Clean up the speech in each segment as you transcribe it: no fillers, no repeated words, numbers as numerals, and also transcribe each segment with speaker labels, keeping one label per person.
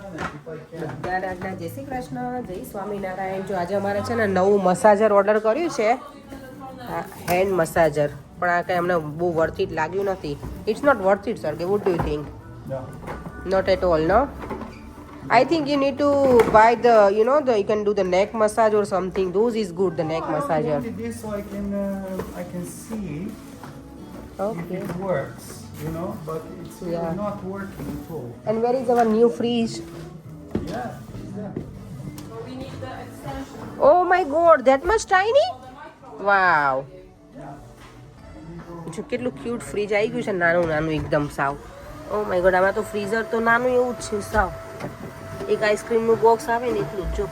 Speaker 1: દાદા જય શ્રી કૃષ્ણ, જય સ્વામિનારાયણ. જો આજે અમારે છે ને નવું મસાજર ઓર્ડર કર્યું છે, હેન્ડ મસાજર, પણ આ કંઈ અમને બહુ વર્થ ઇટ લાગ્યું નથી. It's not worth it sir, કે what do you think? Not at all, no? I think you need to buy the, you know, you can do the neck massage or something. Those is good, the neck massager.
Speaker 2: This so I can see
Speaker 1: Okay.
Speaker 2: if it works, you know, but it's really not working at all.
Speaker 1: And where is our new fridge?
Speaker 2: Yeah, it's there.
Speaker 1: Oh my god, that much tiny? Wow. જો કેટલું cute fridge આવી ગયું છે, નાનું નાનું એકદમ સાવ. Oh my God, આમાં તો ફ્રીઝર તો નાનું એવું જ છે સાવ. એક આઈસ્ક્રીમનું બોક્સ આવે ને એટલું જ. જો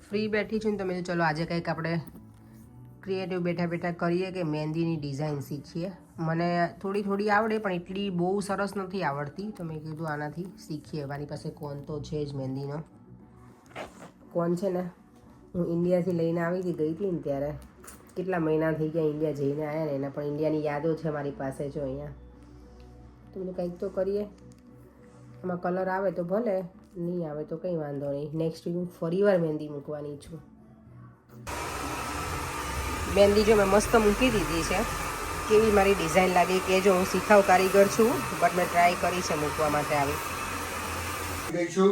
Speaker 1: ફ્રી બેઠી છું ને, તમે ચલો આજે કંઈક આપણે ક્રિએટિવ બેઠા બેઠા કરીએ કે મહેંદીની ડિઝાઇન શીખીએ. મને થોડી થોડી આવડે, પણ એટલી બહુ સરસ નથી આવડતી, તો મેં કીધું આનાથી શીખીએ. મારી પાસે કોન તો છે જ મહેંદીનો. કોન છે ને, હું ઇન્ડિયાથી લઈને આવી ગઈ હતી ને ત્યારે, કેટલા મહિના થઈ ગયા ઇન્ડિયા જઈને આવ્યા ને એના, પણ ઇન્ડિયાની યાદો છે મારી પાસે. જો અહીંયા તો મને કંઈક તો કરીએ. એમાં કલર આવે તો ભલે, નહીં આવે તો કંઈ વાંધો નહીં. નેક્સ્ટ વીક હું ફરીવાર મહેંદી મૂકવાની છું. મહેંદી જો મેં મસ્ત મૂકી દીધી છે. કેવી મારી ડિઝાઇન લાગી કે જો, હું શીખાવ કારીગર છું, બટ મેં ટ્રાય કરી છે મૂકવા માટે આવી
Speaker 3: ગઈ છું.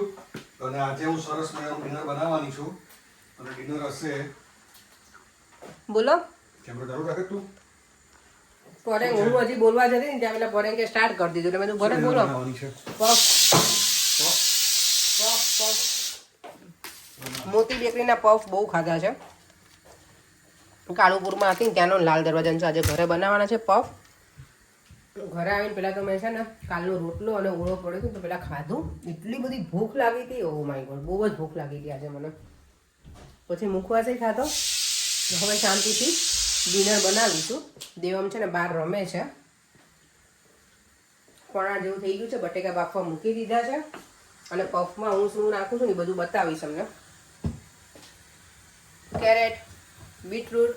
Speaker 3: અને આજે હું સરસ મજાનું ડિનર બનાવવાની છું. અને ડિનર હશે,
Speaker 1: બોલો.
Speaker 3: કેમેરો ચાલુ રાખે તું.
Speaker 1: પોરેંગ હું હજી બોલવા જતી ને ત્યાં પેલા પોરેંગે સ્ટાર્ટ કરી દીધું, એટલે મેં ભલે બોલો.
Speaker 3: બનાવવાની છે
Speaker 1: પફ. મોતી બેકરીના પફ બહુ ખાધા છે. કાળુપુરમાં હતી ને ત્યાંનો લાલ દરવાજાનો છે. આજે ઘરે બનાવવાના છે પફ. ઘરે આવીને પહેલાં તો મેં છે ને કાલનો રોટલો અને ઓળો પડ્યો હતો, તો પહેલાં ખાધું. એટલી બધી ભૂખ લાગી હતી, ઓ માય ગોડ, બહુ જ ભૂખ લાગી હતી આજે મને. પછી મુખવાસી ખાધો. હવે શાંતિથી ડિનર બનાવીશું. દેવમ છે ને બહાર રમે છે. કોણા જેવું થઈ ગયું છે. બટેકા બાફવા મૂકી દીધા છે, અને પફમાં હું શું નાખું છું ને બધું બતાવીશ તમને. કેરેટ, બીટરૂટ,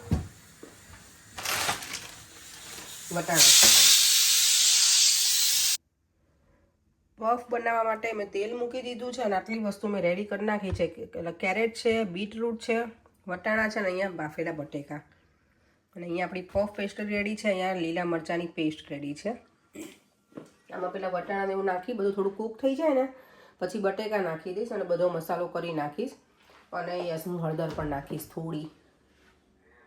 Speaker 1: વટાણા. પફ બનાવવા માટે મેં તેલ મૂકી દીધું છે, અને આટલી વસ્તુ મેં રેડી કરી નાખી છે. કેરેટ છે, બીટરૂટ છે, વટાણા છે, અને અહીંયા બાફેલા બટેકા. અને અહીંયા આપણી પફ પેસ્ટ રેડી છે. અહીંયા લીલા મરચાંની પેસ્ટ રેડી છે. આમાં પેલા વટાણાને એવું નાખી બધું થોડું કૂક થઈ જાય ને પછી બટેકા નાખી દઈશ, અને બધો મસાલો કરી નાખીશ. અને યસ, હું હળદર પણ નાખીશ થોડી.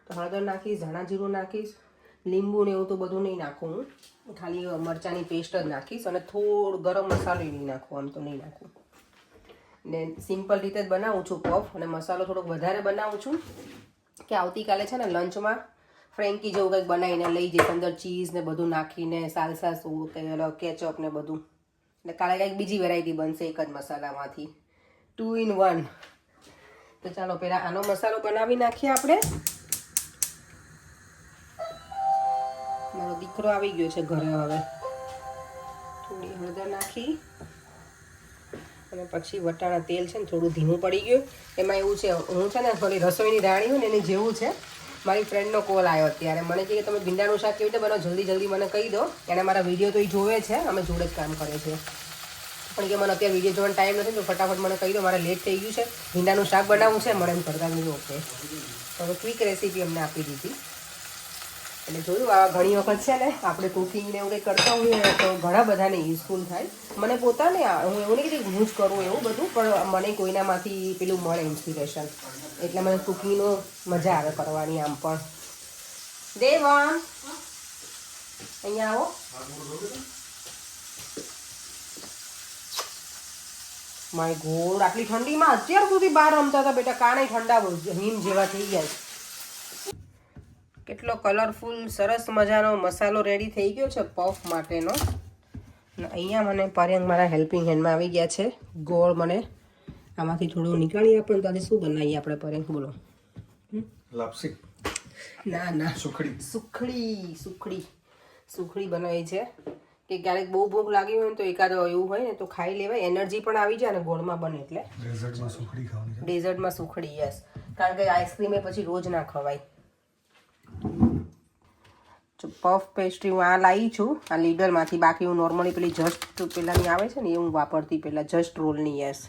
Speaker 1: તો હળદર નાખીશ, ધાણા જીરું નાખીશ, લીંબુ ને એવું તો બધું નહીં નાખું હું, ખાલી મરચાંની પેસ્ટ જ નાખીશ. અને થોડું ગરમ મસાલો નહીં નાખું, આમ તો નહીં નાખું. ને સિમ્પલ રીતે જ બનાવું છું પફ. અને મસાલો થોડોક વધારે બનાવું છું કે આવતીકાલે છે ને લંચમાં ફ્રેન્કી જેવું કંઈક બનાવીને લઈ જઈશ, અંદર ચીઝ ને બધું નાખીને, સાલસા સૂપ, કેચઅપ ને બધું. એટલે કાલે કંઈક બીજી વેરાયટી બનશે એક જ મસાલામાંથી, 2 in 1. તો ચાલો પહેલાં આનો મસાલો બનાવી નાખીએ આપણે. મારો દીકરો આવી ગયો છે ઘરે. હવે થોડી હળદર નાખી, અને પછી વટાણા તેલ છે ને થોડું ધીમું પડી ગયું. એમાં એવું છે, હું છે ને થોડી રસોઈની રાણી હોય ને એની જેવું છે. મારી ફ્રેન્ડનો કોલ આવ્યો અત્યારે, મને કહે કે તમે ભીંડાનું શાક કેવી રીતે બનાવો, જલ્દી જલ્દી મને કહી દો. એને મારા વિડીયો તો એ જોવે છે, અમે જોડે જ કામ કરે છે, પણ કે મને અત્યારે વિડીયો જોવાનો ટાઈમ નથી, તો ફટાફટ મને કહી દો, મારે લેટ થઈ ગયું છે, ભીંડાનું શાક બનાવવું છે. મને એમ કરતા ગયું ઓકે. તો હવે ક્વિક રેસીપી અમને આપી દીધી. એટલે જોયું, આ ઘણી વખત છે ને આપણે કુકિંગ ને એવું કંઈ કરતા હોઈએ તો ઘણા બધાને યુઝફુલ થાય. મને પોતાને હું એવું નહીં કે હું જ કરું એવું બધું, પણ મને કોઈનામાંથી પેલું મળે ઇન્સ્પિરેશન, એટલે મને કુકિંગનો મજા આવે કરવાની. આમ પણ દેવમ અહીંયા આવો. માય ગોડ, આટલી ઠંડીમાં અત્યાર સુધી બહાર રમતા હતા બેટા, કાને ઠંડા હિમ જેવા થઈ જાય. કેટલો કલરફુલ સરસ મજાનો મસાલો રેડી થઈ ગયો છે પફ માટેનો. અહીંયા મને પાર્યંગ મારા હેલ્પિંગ હેન્ડમાં આવી ગયા છે. ગોળ મને આમાંથી થોડું નીકાળી આપે તો આજે શું બનાવીએ આપણે પાર્યંગ, બોલો.
Speaker 3: લાપસી?
Speaker 1: ના, સુખડી બનાવી છે. કે ક્યારેક બહુ ભૂખ લાગી હોય ને તો એકાદ એવું હોય ને તો ખાઈ લેવાય, એનર્જી પણ આવી જાય, અને ગોળમાં બને એટલે ડેઝર્ટમાં સુખડી. યસ, કારણ કે આઈસ્ક્રીમ એ પછી રોજ ના ખવાય. જો પફ પેસ્ટ્રી હું આ લાવી છું આ લીડરમાંથી. બાકી હું નોર્મલી પેલી જસ્ટ પેલાની આવે છે ને એ હું વાપરતી પહેલાં, જસ્ટ રોલની. યસ,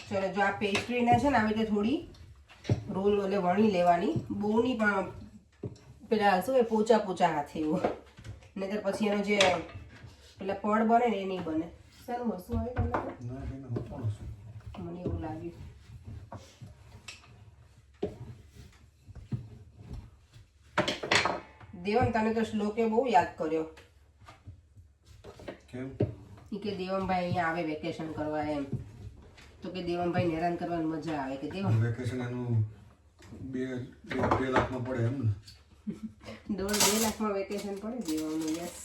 Speaker 1: ચલો જો આ પેસ્ટ્રીને છે ને આવી રીતે થોડી રોલ એટલે વણી લેવાની, બહુ નહીં પણ પેલા શું એ પોચા પોચા હાથે એવું, નહીંતર પછી એનો જે પેલા પડ બને ને એ નહીં બને. સારું વસ્તુ આવે તમને મને એવું લાગ્યું. દેવમ તને તો શ્લોકે બહુ યાદ કર્યો.
Speaker 3: કેમ?
Speaker 1: કે દેવમભાઈ અહીંયા આવે વેકેશન કરવા એમ, તો કે દેવમભાઈ હેરાન કરવાની મજા આવે. કે દેવમ
Speaker 3: વેકેશન એનું 2 લાખમાં પડે એમ ને?
Speaker 1: 2 લાખમાં વેકેશન પડે દેવમનું. યસ,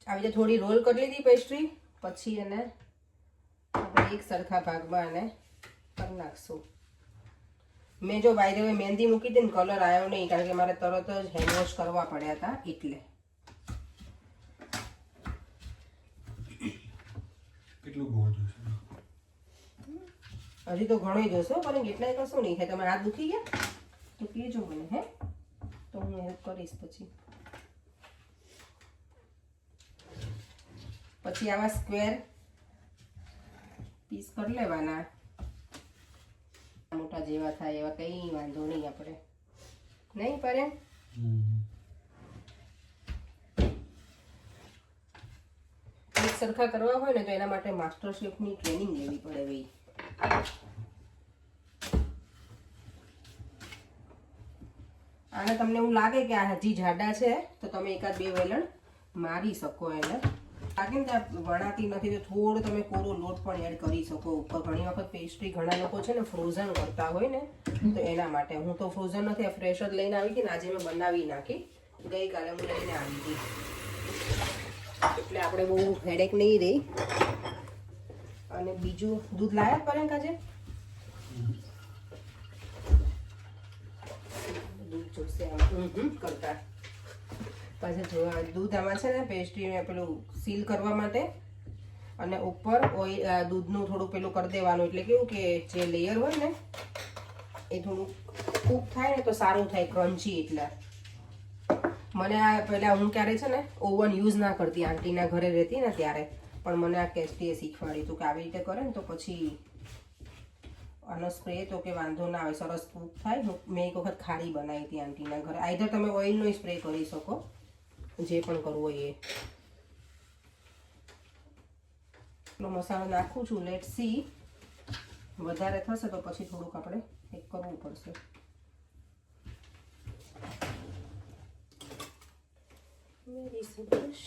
Speaker 1: આવી રીતે થોડી રોલ કરી લીધી પેસ્ટ્રી, પછી એને આપણે એક સરખા ભાગમાં એને કરી નાખશું. મેં જો બાય ધ વે મહેંદી મૂકી હતી ને કલર આવ્યો નહીં, કારણ કે મારે તરત જ હેન્ડ વોશ કરવા પડ્યા હતા એટલે.
Speaker 3: કેટલું ગોળ જોઈશે?
Speaker 1: હજી તો ઘણો જોશો, પણ એટલાય કશું નહીં થાય. તમે હાથ દુખી ગયા તો કહેજો મને, હે તો હું હેલ્પ કરીશ. પછી આવા સ્ક્વેર પીસ કરી લેવાના, મોટા જેવા થાય એવા, કંઈ વાંધો નહીં આપણે, નહીં પડે. એક સરખા કરવા હોય ને તો એના માટે માસ્ટર શેફની ટ્રેનિંગ લેવી પડે ભાઈ. આને તમને એવું લાગે કે આ હજી જાડા છે તો તમે 1-2 વેલણ મારી શકો એને. લાગે ને કે વણાતી નથી તો થોડો તમે કોરો લોટ પણ એડ કરી શકો ઉપર. ઘણી વખત પેસ્ટ્રી ઘણા લોકો છે ને ફ્રોઝન કરતા હોય ને, તો એના માટે. હું તો ફ્રોઝન નથી, ફ્રેશ જ લઈને આવી હતી ને, આજે મેં બનાવી નાખી. ગઈકાલે હું લઈને આવી હતી, એટલે આપણે બહુ હેડેક નહીં રહી. અને બીજું દૂધ લાયા પડે કાજે? દૂધ જોશે કરતા. પછી જો દૂધ આમાં છે ને પેસ્ટ્રીને પેલું સીલ કરવા માટે, અને ઉપર ઓઇલ દૂધનું થોડું પેલું કરી દેવાનું, એટલે કેવું કે જે લેયર હોય ને એ થોડું કૂક થાય ને તો સારું થાય, ક્રન્ચી. એટલે મને આ પહેલાં હું ક્યારે છે ને ઓવન યુઝ ના કરતી, આંટીના ઘરે રહેતી ને ત્યારે, પણ મને આ કેસ્ટીએ શીખવાડ્યું હતું કે આવી રીતે કરે ને તો પછી આનો સ્પ્રે તો કે વાંધો ના આવે, સરસ કૂક થાય. મેં એક વખત ખારી બનાવી હતી આંટીના ઘરે. આઈધર તમે ઓઇલનો સ્પ્રે કરી શકો, જે પણ કરવું હોય એ. એટલો મસાલો નાખું છું. લેટ સી, વધારે થશે તો પછી થોડુંક આપણે એક કરવું પડશે. Where is the brush?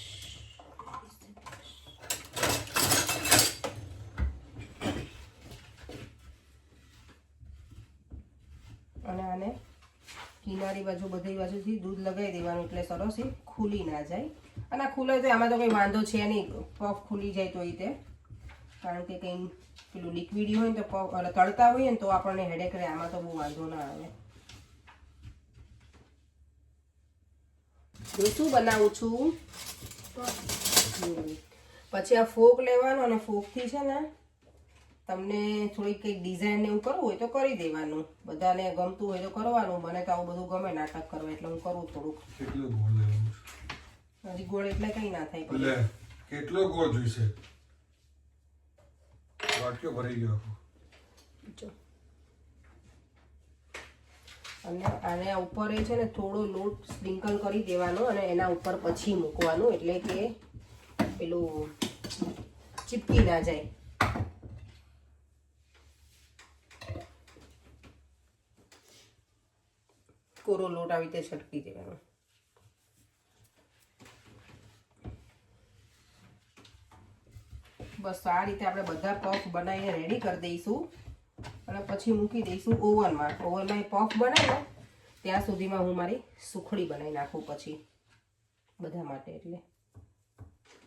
Speaker 1: અને આને કિનારી બાજુ બધી બાજુથી દૂધ લગાવી દેવાનું, એટલે સરસ એ ખુલી ના જાય. અને આ ખુલે તો આમાં તો કંઈ વાંધો છે નહીં, પફ ખુલી જાય તો તે, કારણ કે કંઈ પેલું લિક્વિડ હોય ને તો પફ તળતા હોય ને તો આપણને હેડેક રહે. આમાં તો બહુ વાંધો ના આવે. હું શું બનાવું છું, પછી આ ફોક લેવાનો, અને ફોકથી છે ને તમને થોડી કંઈક ડિઝાઇન એવું કરવું હોય તો કરી દેવાનું. બધાને ગમતું હોય તો કરવાનું. મને તો આવું બધું ગમે નાટક કરવા, એટલે હું કરું થોડુંક.
Speaker 3: કેટલો ગોળ લેવાનો?
Speaker 1: હજી ગોળ એટલે કંઈ ના થાય.
Speaker 3: એટલે કેટલો ગોળ જોઈશે? વાટક્યો ભરાઈ ગયો.
Speaker 1: અને આને ઉપર એ છે ને થોડો લોટ સ્પ્રિંકલ કરી દેવાનો, અને એના ઉપર પછી મૂકવાનું, એટલે કે પેલું ચીપકી ના જાય. કોરો લોટ આવી રીતે છટકી દેવાનો. બસ આ રીતે આપણે બધા પફ બનાવીને રેડી કરી દઈશું, અને પછી મૂકી દઈશું ઓવનમાં. ઓવનમાં પફ બનાવે ત્યાં સુધીમાં હું મારી સુખડી બનાવી નાખું પછી બધા માટે. એટલે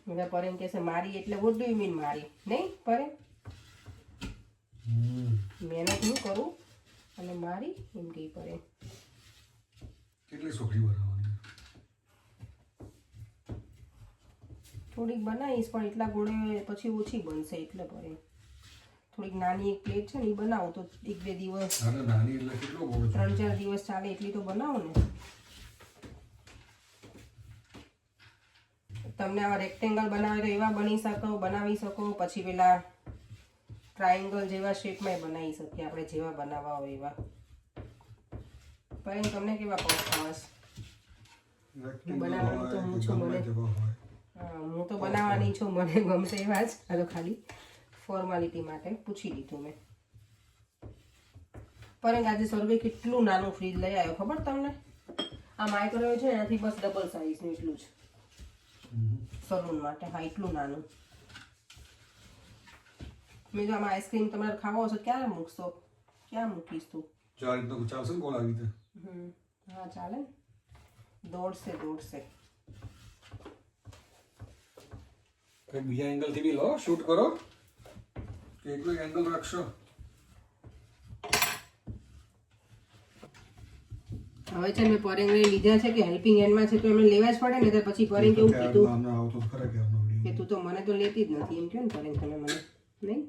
Speaker 1: બધા પરેમ કહેશે મારી એટલે વોટ ડુ યુ મીન મારી? નહીં પરેમ, મહેનત હું કરું અને મારી એમ કહી પરેમ.
Speaker 3: કેટલી સુખડી બનાવવાની?
Speaker 1: થોડીક બનાવીશ, પણ એટલા ગોળે પછી ઓછી બનશે, એટલે પરેમ થોડીક નાની એક પ્લેટ છે ને એ બનાવું તો 1-2 દિવસ
Speaker 3: અરે નાની એટલે કેટલો બોલો
Speaker 1: 3-4 દિવસ ચાલે એટલી તો બનાવો ને. તમને આવા રેક્ટેંગલ બનાવે તો એવા બનાવી શકો પછી પેલા ટ્રાયેંગલ જેવા શેપમાં બનાવી શકીએ આપણે જેવા બનાવવા હોય એવા. પણ તમને કેવા પફ ખાવાસ બનાવવાની તો હું છું મને હું તો બનાવવાની છું મને ગમશે એવા જ. આ તો ખાલી ફોર્માલિટી માટે પૂછી લીધું મેં. પરંતુ આજે સર્વે કેટલું નાનું ફ્રીજ લઈ આવ્યો ખબર તમને? આ માઇક્રોવેવ છે એનાથી બસ ડબલ સાઇઝનું એટલું જ સલૂન માટે. હા એટલું નાનું. મેં જો આમાં આઈસ્ક્રીમ તમારે ખાવો હશે ક્યારે મૂકશો? ક્યાં મૂકીશ તું?
Speaker 3: ચાર રીતનો ચાલશે ને કોલ આવી રીતે?
Speaker 1: હા ચાલે. દોડશે.
Speaker 3: કંઈક બીજા એંગલથી બી લો, શૂટ કરો કે એકલો એંગલ રાખશો?
Speaker 1: હવે છે મેં પરેંગને લીધા છે કે હેલ્પિંગ હેન્ડમાં છે તો એમને લેવા જ પડે ને. તો પછી પરેંગ કેવું કીધું
Speaker 3: આવતો ખરા કે આપનો વિડિયો
Speaker 1: કે તું તો મને તો લેતી જ નથી એમ કહો ને પરેંગ તમે મને નહીં.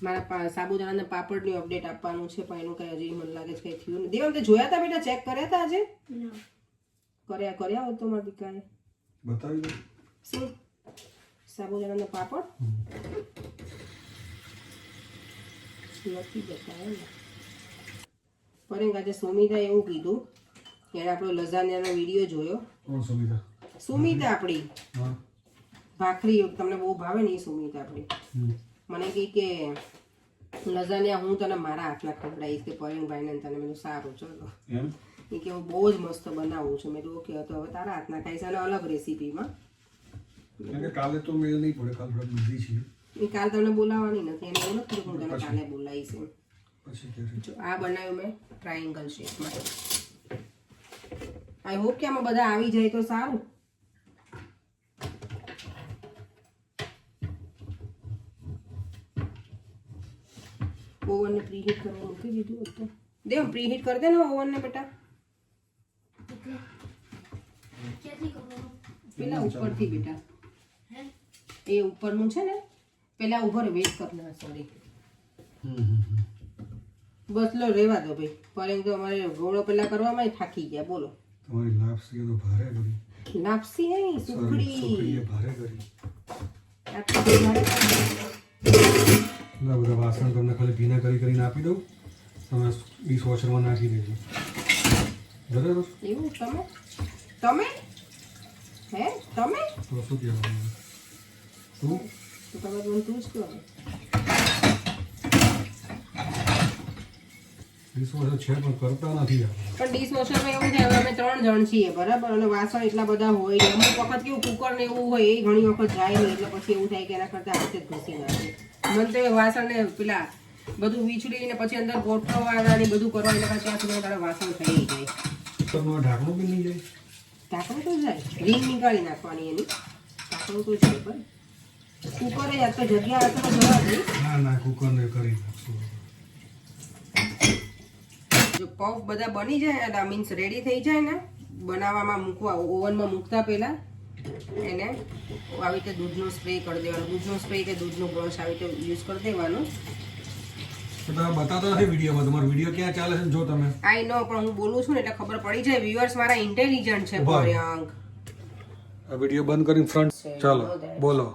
Speaker 1: મારા સાબુદાણાના પાપડની અપડેટ આપવાનું છે પણ એનું કઈ હજી મને લાગે છે કઈ થયું નથી. દેવમ તે જોયા હતા બેટા? ચેક કર્યા હતા આજે? કર્યા હોત તો મારી દીકરાએ
Speaker 3: બતાવી દો.
Speaker 1: શું સાબુદાણાના પાપડ નથી બતાવ્યા ને. પરેંગ આજે સુમિતા એવું કીધું એને આપણો લઝાનિયાનો વિડીયો જોયો.
Speaker 3: કોણ સુમિતા?
Speaker 1: સુમિતા આપણી
Speaker 3: હા
Speaker 1: ભાખરી તમને બહુ ભાવે ને એ સુમિતા આપણી. મને કહે કે લઝાનિયા હું તને મારા હાથના ખવડાવીશ કે પરેંગભાઈને તને. મેં સારું ચલો.
Speaker 3: એમ
Speaker 1: એ કે હું બહુ જ મસ્ત બનાવું છું. મેં ઓકે તો હવે તારા હાથના ખાઈશ અને અલગ રેસીપીમાં.
Speaker 3: કાલે તો મેળ નહીં પડે, કાલ થોડા બિઝી છીએ.
Speaker 1: એ કાલ તમને બોલાવવાની નથી એને એવું નથી હું તને કાલે બોલાવીશ એમ.
Speaker 3: પછી કે
Speaker 1: જો આ બનાવ્યું મેં ટ્રાયેંગલ શેપમાં. આઈ હોપ કે આમાં બધા આવી જાય તો સારું. ઓવનને પ્રીહીટ કરવા મૂકી દીધું હતું. દેવ પ્રીહીટ કરી દે ને ઓવનને બેટા. પેલા ઉપરથી બેટા એ ઉપરનું છે ને પેલા ઉપર વેટ કરના. સોરી બસ લો રેવા દો ભાઈ. પરેંગ તો અમારે ગોળો પેલા કરવામાં થાકી ગયા. બોલો
Speaker 3: તમારી લાપસી તો ભારે કરી.
Speaker 1: લાપસી નહીં સુખડી
Speaker 3: ભારે કરી.
Speaker 1: આટલી ભારે કરી.
Speaker 3: બધા વાસણ તમને ખાલી ભીના કરીને આપી દઉં, તમે ડીશ વોશરમાં નાખી દેજો. બરાબર?
Speaker 1: એવું તમે હે તમે
Speaker 3: તો શું કહેવાનું? તું
Speaker 1: તો તમે મને તું જ કહો.
Speaker 3: ડીશ વોશર છે પણ કરતા નથી આપણે.
Speaker 1: પણ ડિશવોશરમાં એવું છે હવે અમે 3 જણ છીએ બરાબર અને વાસણ એટલા બધા હોય નહીં. અમુક વખત કેવું કુકર ને એવું હોય એ ઘણી વખત જાય નહીં એટલે પછી એવું થાય કે એના કરતાં હાથે જ ઘસી નાખે. મને તો એ વાસણને પેલા બધું વીછળીને પછી અંદર ગોઠવવાના ને બધું કરવા એટલે ત્યાં સુધી તારા વાસણ થઈ જાય.
Speaker 3: તમારું ઢાંકણું બી નહીં જાય?
Speaker 1: ઢાંકણું તો જાય રીંગ નીકાળી નાખવાની એની. ઢાંકણું તો છે પણ કુકરે યાદ તો જગ્યા હશે તો જવા દઈ.
Speaker 3: ના કુકરને કરી નાખશું.
Speaker 1: જો પફ બધા બની જાય એટલે મીન્સ રેડી થઈ જાય ને બનાવવામાં મૂકવા ઓવનમાં મૂકતા પહેલાં એને આવી રીતે દૂધનો સ્પ્રે કરી દેવાનો. દૂધનો સ્પ્રે કે દૂધનો બ્રશ આવી રીતે યુઝ કરી દેવાનો.
Speaker 3: તમે બતાવતા નથી વિડીયોમાં. તમારો વિડીયો ક્યાં ચાલે છે જો તમે?
Speaker 1: આઈ નો પણ હું બોલું છું ને એટલે ખબર પડી જાય. વ્યુઅર્સ મારા ઇન્ટેલિજન્ટ છે. પર્યાંક
Speaker 3: આ વિડીયો બંધ કરીને ફ્રન્ટ ચાલો બોલો.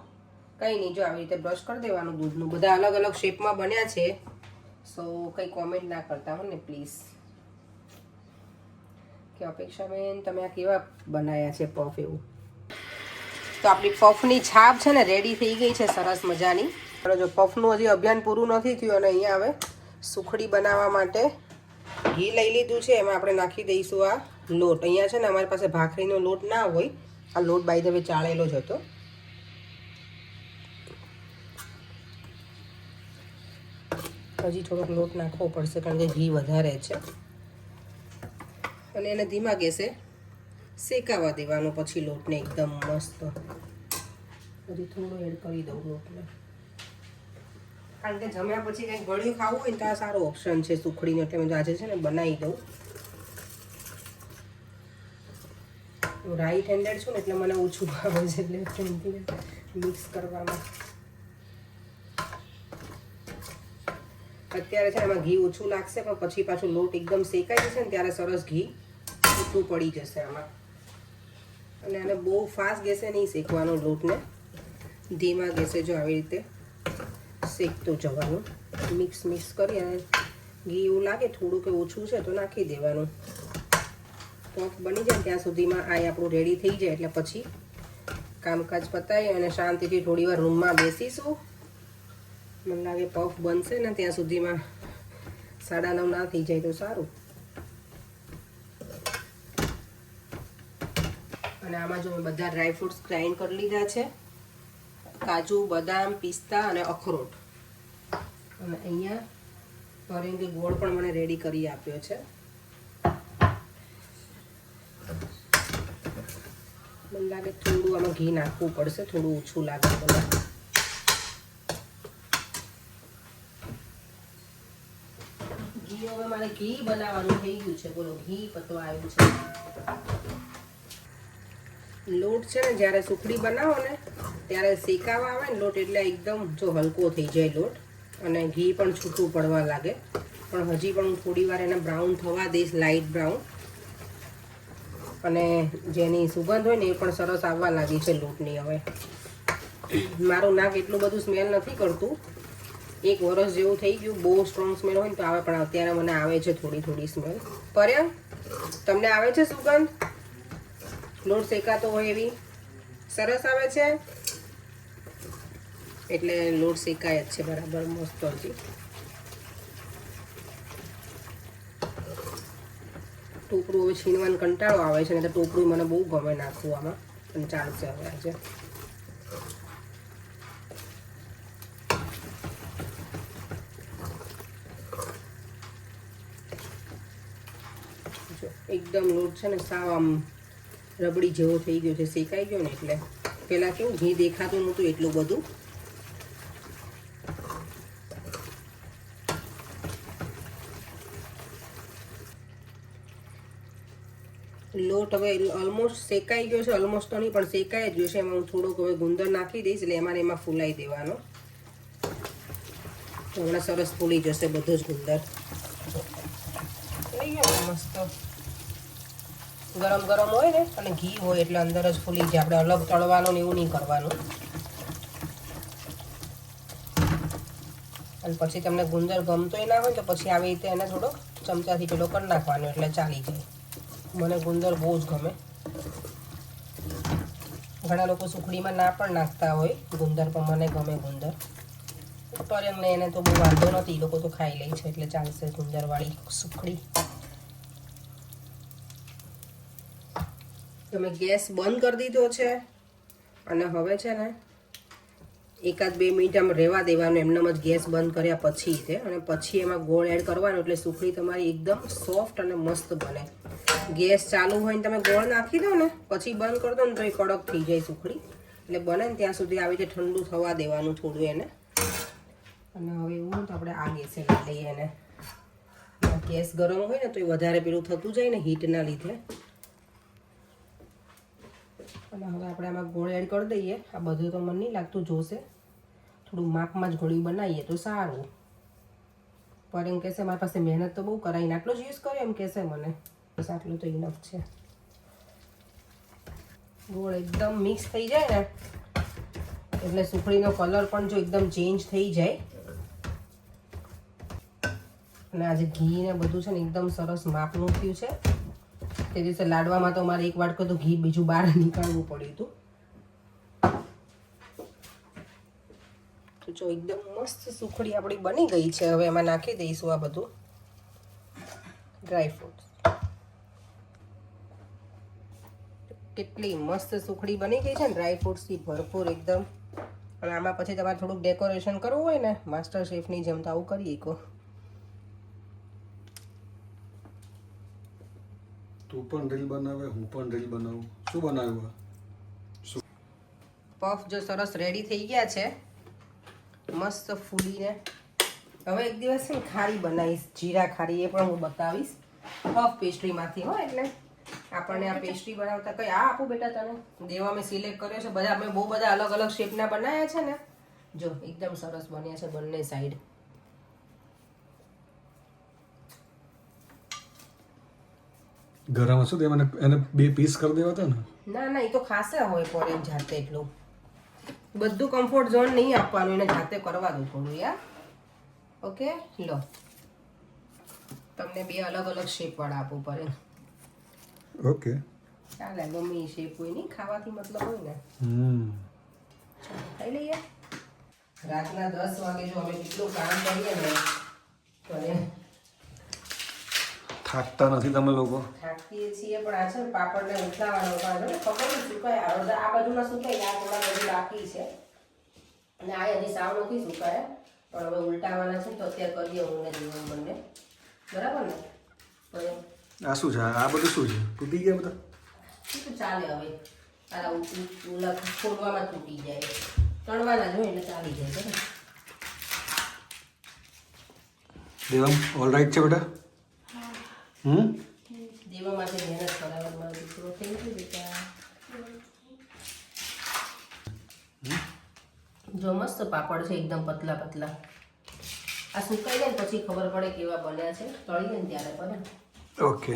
Speaker 1: કંઈ નહીં જો આવી રીતે બ્રશ કરી દેવાનું દૂધનું. બધા અલગ અલગ શેપમાં બન્યા છે સો કંઈ કોમેન્ટ ના કરતા હો ને પ્લીઝ કે અપેક્ષાબેન તમે આ કેવા બનાવ્યા છે પફ એવું. તો આપણી પફની છાપ છે ને રેડી થઈ ગઈ છે સરસ મજાની. જો પફનું હજી અભિયાન પૂરું નથી થયું અને અહીંયા હવે સુખડી બનાવવા માટે ઘી લઈ લીધું છે. એમાં આપણે નાખી દઈશું આ લોટ. અહીંયા છે ને અમારી પાસે ભાખરીનો લોટ ના હોય. આ લોટ બાય ધ વે ચાળેલો જ હતો. હજી થોડોક લોટ નાખવો પડશે કારણ કે ઘી વધારે છે અને એને ધીમા ગેસે શેકાવા દેવાનો. પછી લોટને એકદમ મસ્ત હજી થોડું એડ કરી દઉં લોટને કારણ કે જમ્યા પછી કંઈક ગળ્યું ખાવું હોય ને તો આ સારો ઓપ્શન છે સુખડીનો. એટલે મેં આજે છે ને બનાવી દઉં. હું રાઈટ હેન્ડેડ છું ને એટલે મને ઓછું ભાવે છે એટલે મિક્સ કરવામાં. અત્યારે છે એમાં ઘી ઓછું લાગશે, પણ પછી પાછું લોટ એકદમ શેકાઈ જશે ને ત્યારે સરસ ઘી છૂટું પડી જશે આમાં. અને આને બહુ ફાસ્ટ ગેસે નહીં શેકવાનો લોટને, ધીમા ગેસે જો આવી રીતે શેકતું જવાનું. મિક્સ કરી અને ઘી એવું લાગે થોડું કે ઓછું છે તો નાખી દેવાનું. પફ બની જાય ત્યાં સુધીમાં આ આપણું રેડી થઈ જાય એટલે પછી કામકાજ પતાવી અને શાંતિથી થોડી વાર રૂમમાં બેસીશું. મને લાગે પફ બનશે ને ત્યાં સુધીમાં 9:30 ના થઈ જાય તો સારું. અને આમાં જો મેં બધા ડ્રાયફ્રૂટ્સ ગ્રાઇન્ડ કરી લીધા છે, કાજુ, બદામ, પિસ્તા અને અખરોટ. અને અહીંયા ફરીથી ગોળ પણ મને રેડી કરી આપ્યો છે. મને લાગે થોડું આમાં ઘી નાખવું પડશે, થોડું ઓછું લાગે મને. ઘી હવે મારે ઘી બનાવવાનું થઈ ગયું છે. બોલો, ઘી પતવા આવ્યું છે. લોટ છે ને જ્યારે સુખડી બનાવો ને ત્યારે શેકાવા આવે ને લોટ એટલે એકદમ જો હલકો થઈ જાય લોટ અને ઘી પણ છૂટું પડવા લાગે. પણ હજી પણ હું થોડી વાર એને બ્રાઉન થવા દઈશ, લાઇટ બ્રાઉન. અને જેની સુગંધ હોય ને એ પણ સરસ આવવા લાગી છે લોટની. હવે મારું નાક એટલું બધું સ્મેલ નથી કરતું, 1 વર્ષ જેવું થઈ ગયું. બહુ સ્ટ્રોંગ સ્મેલ હોય ને તો આવે, પણ અત્યારે મને આવે છે થોડી સ્મેલ. પર્યા, તમને આવે છે સુગંધ લોટ શેકાતો હોય એવી? સરસ આવે છે. એટલે લોટ શેકાય જ છે બરાબર મસ્ત. હજી ટોપરું હવે છીનવાનો કંટાળો આવે છે ને તો ટોપરું મને બહુ ગમે નાખવું આમાં, પણ ચાલશે હવે આજે. જો એકદમ લોટ છે ને સાવ આમ રબડી જેવો થઈ ગયો છે, શેકાઈ ગયો ને એટલે. પહેલાં કેવું ઘી દેખાતું નહોતું એટલું બધું. લોટ હવે ઓલમોસ્ટ શેકાઈ ગયો છે, ઓલમોસ્ટ તો નહીં પણ શેકાઈ જ ગયો છે. એમાં હું થોડુંક હવે ગુંદર નાખી દઈશ એટલે એમાં ફૂલાઈ દેવાનો. તો હમણાં સરસ ફૂલી જશે બધો જ ગુંદર. થઈ ગયો મસ્ત. ગરમ ગરમ હોય ને અને ઘી હોય એટલે અંદર જ ફૂલી જાય. આપણે અલગ તળવાનું ને એવું નહીં કરવાનું. અને પછી તમને ગુંદર ગમતોય ના હોય તો પછી આવી રીતે એને થોડો ચમચાથી પેલો કરી નાખવાનો એટલે ચાલી જાય. મને ગુંદર બહુ જ ગમે. ઘણા લોકો સુખડીમાં ના પણ નાખતા હોય ગુંદર, પણ મને ગમે ગુંદર. પર એમને એને તો બહુ વાંધો નથી, એ લોકો તો ખાઈ લે છે એટલે ચાલશે ગુંદરવાળી સુખડી. તમે ગેસ બંધ કરી દીધો છે અને હવે છે ને 1-2 મિનિટ આમ રહેવા દેવાનું, એમનેમ જ ગેસ બંધ કર્યા પછી છે. અને પછી એમાં ગોળ એડ કરવાનો એટલે સુખડી તમારી એકદમ સોફ્ટ અને મસ્ત બને. ગેસ ચાલુ હોય ને તમે ગોળ નાખી દો ને પછી બંધ કરી દો ને તો એ કડક થઈ જાય સુખડી. એટલે બને ને ત્યાં સુધી આવી રીતે ઠંડુ થવા દેવાનું થોડું એને. અને હવે એવું તો આપણે આ ગેસે લઈ લઈએ એને. ગેસ ગરમ હોય ને તો એ વધારે પેલું થતું જાય ને હીટના લીધે. અને હવે આપણે આમાં ગોળ એડ કરી દઈએ. આ બધું તો મને નહીં લાગતું જોશે, થોડું માપમાં જ ગોળી બનાવીએ તો સારું. પર એમ કહેશે મારી પાસે મહેનત તો બહુ કરાવીને આટલો જ યુઝ કર્યો એમ કહેશે મને. બસ આટલું તો ઇનફ છે. ગોળ એકદમ મિક્સ થઈ જાય ને એટલે સુખડીનો કલર પણ જો એકદમ ચેન્જ થઈ જાય. અને આજે ઘી ને બધું છે ને એકદમ સરસ માપનું થયું છે. તે દિવસે લાડવામાં તો મારે 1 વાટકો તો ઘી બીજું બહાર નીકાળવું પડ્યું હતું. તો જો એકદમ મસ્ત સુખડી આપણી બની ગઈ છે. હવે એમાં નાખી દઈશું આ બધું ડ્રાયફ્રૂટ. કેટલી મસ્ત સુખડી બની ગઈ છે ને ડ્રાયફ્રૂટ્સથી ભરપૂર એકદમ. અને આમાં પછી તમારે થોડુંક ડેકોરેશન કરવું હોય ને માસ્ટર શેફની જેમ તો આવું કરીએ કહો.
Speaker 3: તું પણ રીલ બનાવે, હું પણ રીલ બનાવું. શું બનાવ્યું?
Speaker 1: પફ જો સરસ રેડી થઈ ગયા છે મસ્ત ફૂલીને. હવે એક દિવસ છે ખારી બનાવીશ, જીરા ખારી, એ પણ હું બતાવીશ પફ પેસ્ટ્રીમાંથી. હોય એટલે આપણને આ પેસ્ટ્રી બનાવતા કઈ આ આપું બેટા તને દેવા મેં સિલેક્ટ કર્યો છે. બધા મેં બહુ બધા અલગ અલગ શેપના બનાવ્યા છે ને. જો એકદમ સરસ બન્યા છે બંને સાઈડ.
Speaker 3: ગરમ હશે તો મને એને 2 પીસ કરી દેવા હતા ને.
Speaker 1: ના ના, એ તો ખાસા હોય પોરે જાતે એટલું. બધું કમ્ફર્ટ ઝોન નહીં આપવાનું, એને જાતે કરવા દો થોડું યાર. ઓકે, લો તમને 2 અલગ અલગ શેપ વાળા આપવું પડે.
Speaker 3: ઓકે.
Speaker 1: ચાલે, ગમે એ શેપ હોય નહીં, ખાવાથી મતલબ હોય ને. ખાઈ લઈએ. રાતના 10 વાગે જો અમે કેટલું કામ કરીએ ને તો
Speaker 3: થાકતા નથી તમે લોકો?
Speaker 1: થાકીએ છીએ, પણ આ છે ને પાપડને ઉઠાવવાનો કારણે ખબર નહીં સુકાય. આ બાજુના સુકાય, આ થોડા બધું બાકી છે અને આ હજી સાવ નથી સુકાયા, પણ હવે ઉલટાવાના છે તો અત્યારે કરીએ હું ને જીવન બંને. બરાબર ને? તો
Speaker 3: આ શું છે? આ બધું શું છે? તૂટી ગયા બધા?
Speaker 1: તો ચાલે હવે. આ ઓલા ખોલવામાં તૂટી જાય, તળવાના જ હોય એટલે ચાલી જાય. બરાબર
Speaker 3: દેવમ ઓલ રાઈટ છે બેટા?
Speaker 1: દેવા માટે મહેનત કરાવવા મારો દીકરો થઈ ગયો બેટા. જો મસ્ત પાપડ છે, એકદમ પતલા પતલા. આ સુકાઈ જાય પછી ખબર પડે કેવા બન્યા છે, તળીએ ને ત્યારે પડે.
Speaker 3: ઓકે,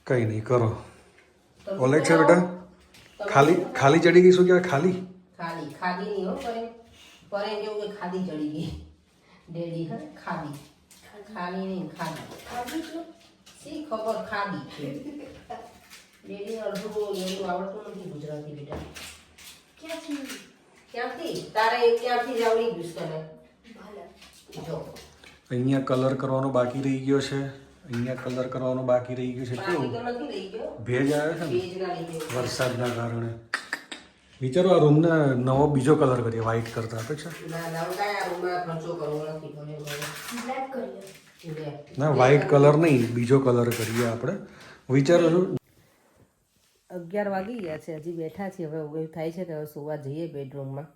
Speaker 3: કઈ નહીં, કરો. ઓલ રાઈટ છે બેટા? ખાલી ચડી ગઈ? શું કહેવાય ખાલી?
Speaker 1: ખાલી નહીં હો, પરે જેવું કે ખાલી ચડી ગઈ ડેડી. હા, ખાલી નહીં, ખાલી શી ખબર ખાધી છે. ડેડી અડધું એવું આવડતું નથી ગુજરાતી બેટા. ક્યાંથી તારે ક્યાંથી જ આવડી ગયું તને? જો
Speaker 3: અહીંયા કલર કરવાનો બાકી રહી ગયો છે, અહીંયા કલર કરવાનો બાકી રહી ગયો છે.
Speaker 1: બાકી તો નથી રહી ગયો,
Speaker 3: ભેજ આવ્યો છે ને
Speaker 1: ભેજના લીધે.
Speaker 3: વરસાદના કારણે. વિચારો આ રૂમને નવો બીજો કલર કરીએ, વ્હાઈટ કરતા અપેક્ષા.
Speaker 1: ના ના, હું કાંઈ આ રૂમમાં ખર્ચો કરવો નથી. બ્લેક કરીએ.
Speaker 3: ના, વ્હાઈટ કલર નહીં, બીજો કલર કરીએ આપણે. વિચારો છું
Speaker 1: 11 વાગી ગયા છે, હજી બેઠા છીએ. હવે એવું થાય છે કે હવે સુવા જઈએ બેડરૂમમાં.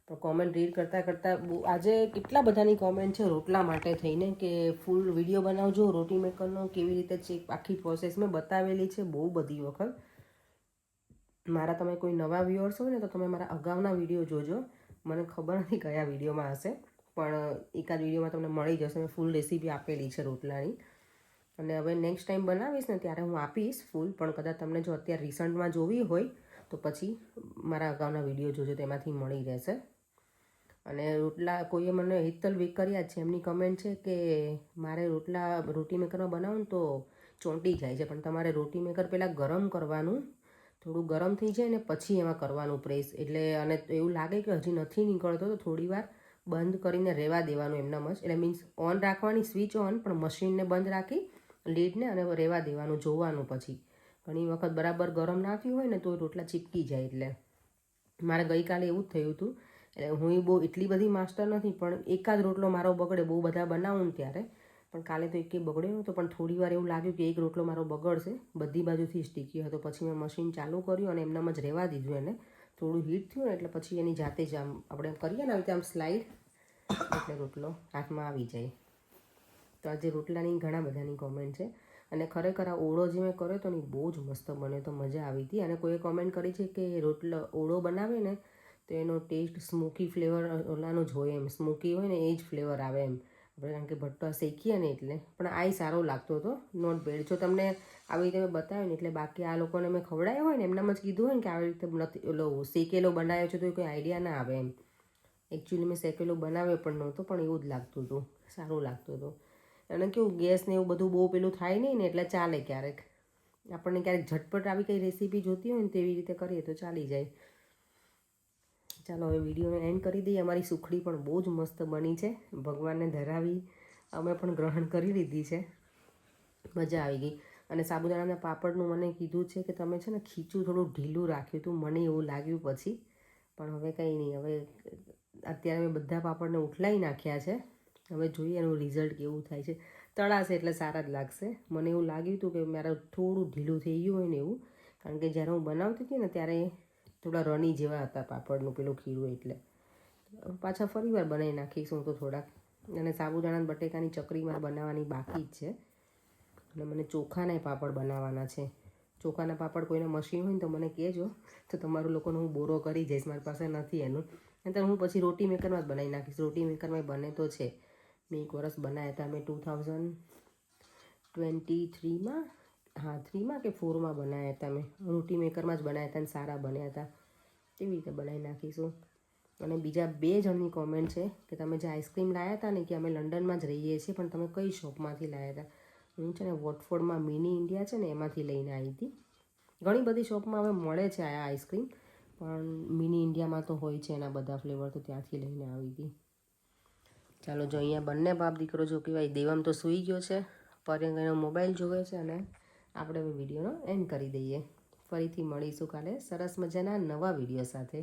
Speaker 1: પણ કોમેન્ટ રીડ કરતાં કરતાં આજે કેટલા બધાની કોમેન્ટ છે રોટલા માટે થઈને કે ફૂલ વિડીયો બનાવજો રોટી મેકરનો, કેવી રીતે છે આખી પ્રોસેસ મેં બતાવેલી છે બહુ બધી વખત. મારા તમે કોઈ નવા વ્યુઅર્સ હોય ને તો તમે મારા અગાઉના વિડીયો જોજો. મને ખબર નથી કયા વિડીયોમાં હશે, પણ એકાદ વિડીયોમાં તમને મળી જશે. મેં ફૂલ રેસીપી આપેલી છે રોટલાની, અને હવે નેક્સ્ટ ટાઈમ બનાવીશ ને ત્યારે હું આપીશ ફૂલ. પણ કદાચ તમને જો અત્યારે રિસન્ટમાં જોવી હોય તો પછી મારા અગાઉના વિડીયો જોજો, તેમાંથી મળી રહેશે. અને રોટલા કોઈએ મને હિતલ વેકરિયા છે, એમની કમેન્ટ છે કે મારે રોટી મેકરમાં બનાવું તો ચોંટી જાય છે, પણ તમારે રોટી મેકર પહેલાં ગરમ કરવાનું, થોડું ગરમ થઈ જાય ને પછી એમાં કરવાનું પ્રેસ. એટલે અને એવું લાગે કે હજી નથી નીકળતો તો થોડી વાર બંધ કરીને રહેવા દેવાનું એમનામ જ. એટલે મીન્સ ઓન રાખવાની, સ્વિચ ઓન, પણ મશીનને બંધ રાખી લીડને અને રહેવા દેવાનું, જોવાનું. પછી ઘણી વખત બરાબર ગરમ ના થયું હોય ને તો રોટલા ચીપકી જાય. એટલે મારે ગઈકાલે એવું જ થયું હતું. એટલે હું બહુ એટલી બધી માસ્ટર નથી, પણ એકાદ રોટલો મારો બગડે, બહુ બધા બનાવું ને ત્યારે. પણ કાલે તો એકે બગડ્યો નહોતો, પણ થોડી વાર એવું લાગ્યું કે એક રોટલો મારો બગડશે, બધી બાજુથી સ્ટીકી હતો. પછી મેં મશીન ચાલુ કર્યું અને એમનામ જ રહેવા દીધું એને. થોડું હીટ થયું ને એટલે પછી એની જાતે જ આમ આપણે કરીએ ને આવી રીતે આમ સ્લાઇડ, એટલે રોટલો હાથમાં આવી જાય. તો આજે રોટલાની ઘણા બધાની કોમેન્ટ છે. અને ખરેખર આ ઓળો જે મેં કર્યો તો ને બહુ જ મસ્ત બન્યો, તો મજા આવી હતી. અને કોઈએ કોમેન્ટ કરી છે કે ઓળો બનાવે ને તો એનો ટેસ્ટ સ્મોકી ફ્લેવર ઓલાનો જ હોય, એમ સ્મોકી હોય ને એ જ ફ્લેવર આવે એમ. આપણે કારણ કે ભટ્ટા શેકીએ ને એટલે. પણ આ સારો લાગતો હતો, નોટ બેડ. જો તમને આવી રીતે મેં બતાવ્યું ને એટલે બાકી આ લોકોને મેં ખવડાવ્યો હોય ને એમનામાં જ કીધું હોય ને કે આવી રીતે નથી ઓલો શેકેલો બનાવ્યો છે તો કોઈ આઈડિયા ના આવે એમ. એકચ્યુઅલી મેં શેકેલો બનાવ્યો પણ નહોતો, પણ એવું જ લાગતું હતું, સારું લાગતું હતું. અને કેવું ગેસ ને એવું બધું બહુ પેલું થાય નહીં ને એટલે ચાલે. ક્યારેક આપણને ક્યારેક ઝટપટ આવી કંઈ રેસીપી જોતી હોય ને તેવી રીતે કરીએ તો ચાલી જાય. ચાલો હવે વિડીયોને એન્ડ કરી દઈએ. અમારી સુખડી પણ બહુ જ મસ્ત બની છે, ભગવાનને ધરાવી, અમે પણ ગ્રહણ કરી લીધી છે, મજા આવી ગઈ. અને સાબુદાણાના પાપડનું મને કીધું છે કે તમે છે ને ખીચું થોડું ઢીલું રાખ્યું હતું, મને એવું લાગ્યું પછી. પણ હવે કંઈ નહીં, હવે અત્યારે મેં બધા પાપડને ઉઠલાવી નાખ્યા છે. હવે જોઈએ એનું રિઝલ્ટ કેવું થાય છે. તળાશે એટલે સારા જ લાગશે. મને એવું લાગ્યું હતું કે મારે થોડું ઢીલું થઈ ગયું હોય ને એવું, કારણ કે જ્યારે હું બનાવતી હતી ને ત્યારે થોડા રણી જેવા હતા પાપડનું પેલું ખીરું. એટલે પાછા ફરી વાર બનાવી નાખીશું તો થોડાક. અને સાબુદાણા બટેકાની ચકરી મારે બનાવવાની બાકી જ છે. અને મને ચોખાના પાપડ બનાવવાના છે. ચોખાના પાપડ કોઈને મશીન હોય ને તો મને કહેજો, તો તમારું લોકોનો હું બોરો કરી જઈશ. મારી પાસે નથી એનું, નહીંતર હું પછી રોટી મેકરમાં જ બનાવી નાખીશ. રોટી મેકરમાં બને તો છે. મેં એક વરસ બનાવ્યા હતા, મેં 2023માં, હા 3માં કે 4માં બનાવ્યા હતા મેં રોટી મેકરમાં જ બનાવ્યા હતા અને સારા બન્યા હતા. એવી રીતે બનાવી નાખીશું. અને બીજા 2 જણની કોમેન્ટ છે કે તમે જે આઈસ્ક્રીમ લાવ્યા હતા ને કે અમે લંડનમાં જ રહીએ છીએ પણ તમે કઈ શોપમાંથી લાવ્યા હતા. હું છે ને વોટફોર્ડમાં મિની ઇન્ડિયા છે ને એમાંથી લઈને આવી હતી. ઘણી બધી શોપમાં હવે મળે છે આ આઈસ્ક્રીમ પણ મિની ઇન્ડિયામાં તો હોય છે એના બધા ફ્લેવર તો ત્યાંથી લઈને આવી હતી. ચાલો જો અહીંયા બંને બાપ દીકરો જો કહેવાય દેવમ તો સૂઈ ગયો છે, પર્યંક એનો મોબાઈલ જોવે છે અને આપણે હવે વિડીયોનો એન્ડ કરી દઈએ. ફરીથી મળીશું કાલે સરસ મજાના નવા વિડીયો સાથે.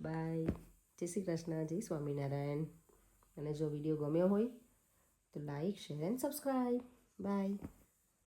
Speaker 1: બાય. જય શ્રી કૃષ્ણ, જય સ્વામિનારાયણ. અને જો વિડીયો ગમ્યો હોય તો like share and subscribe. By.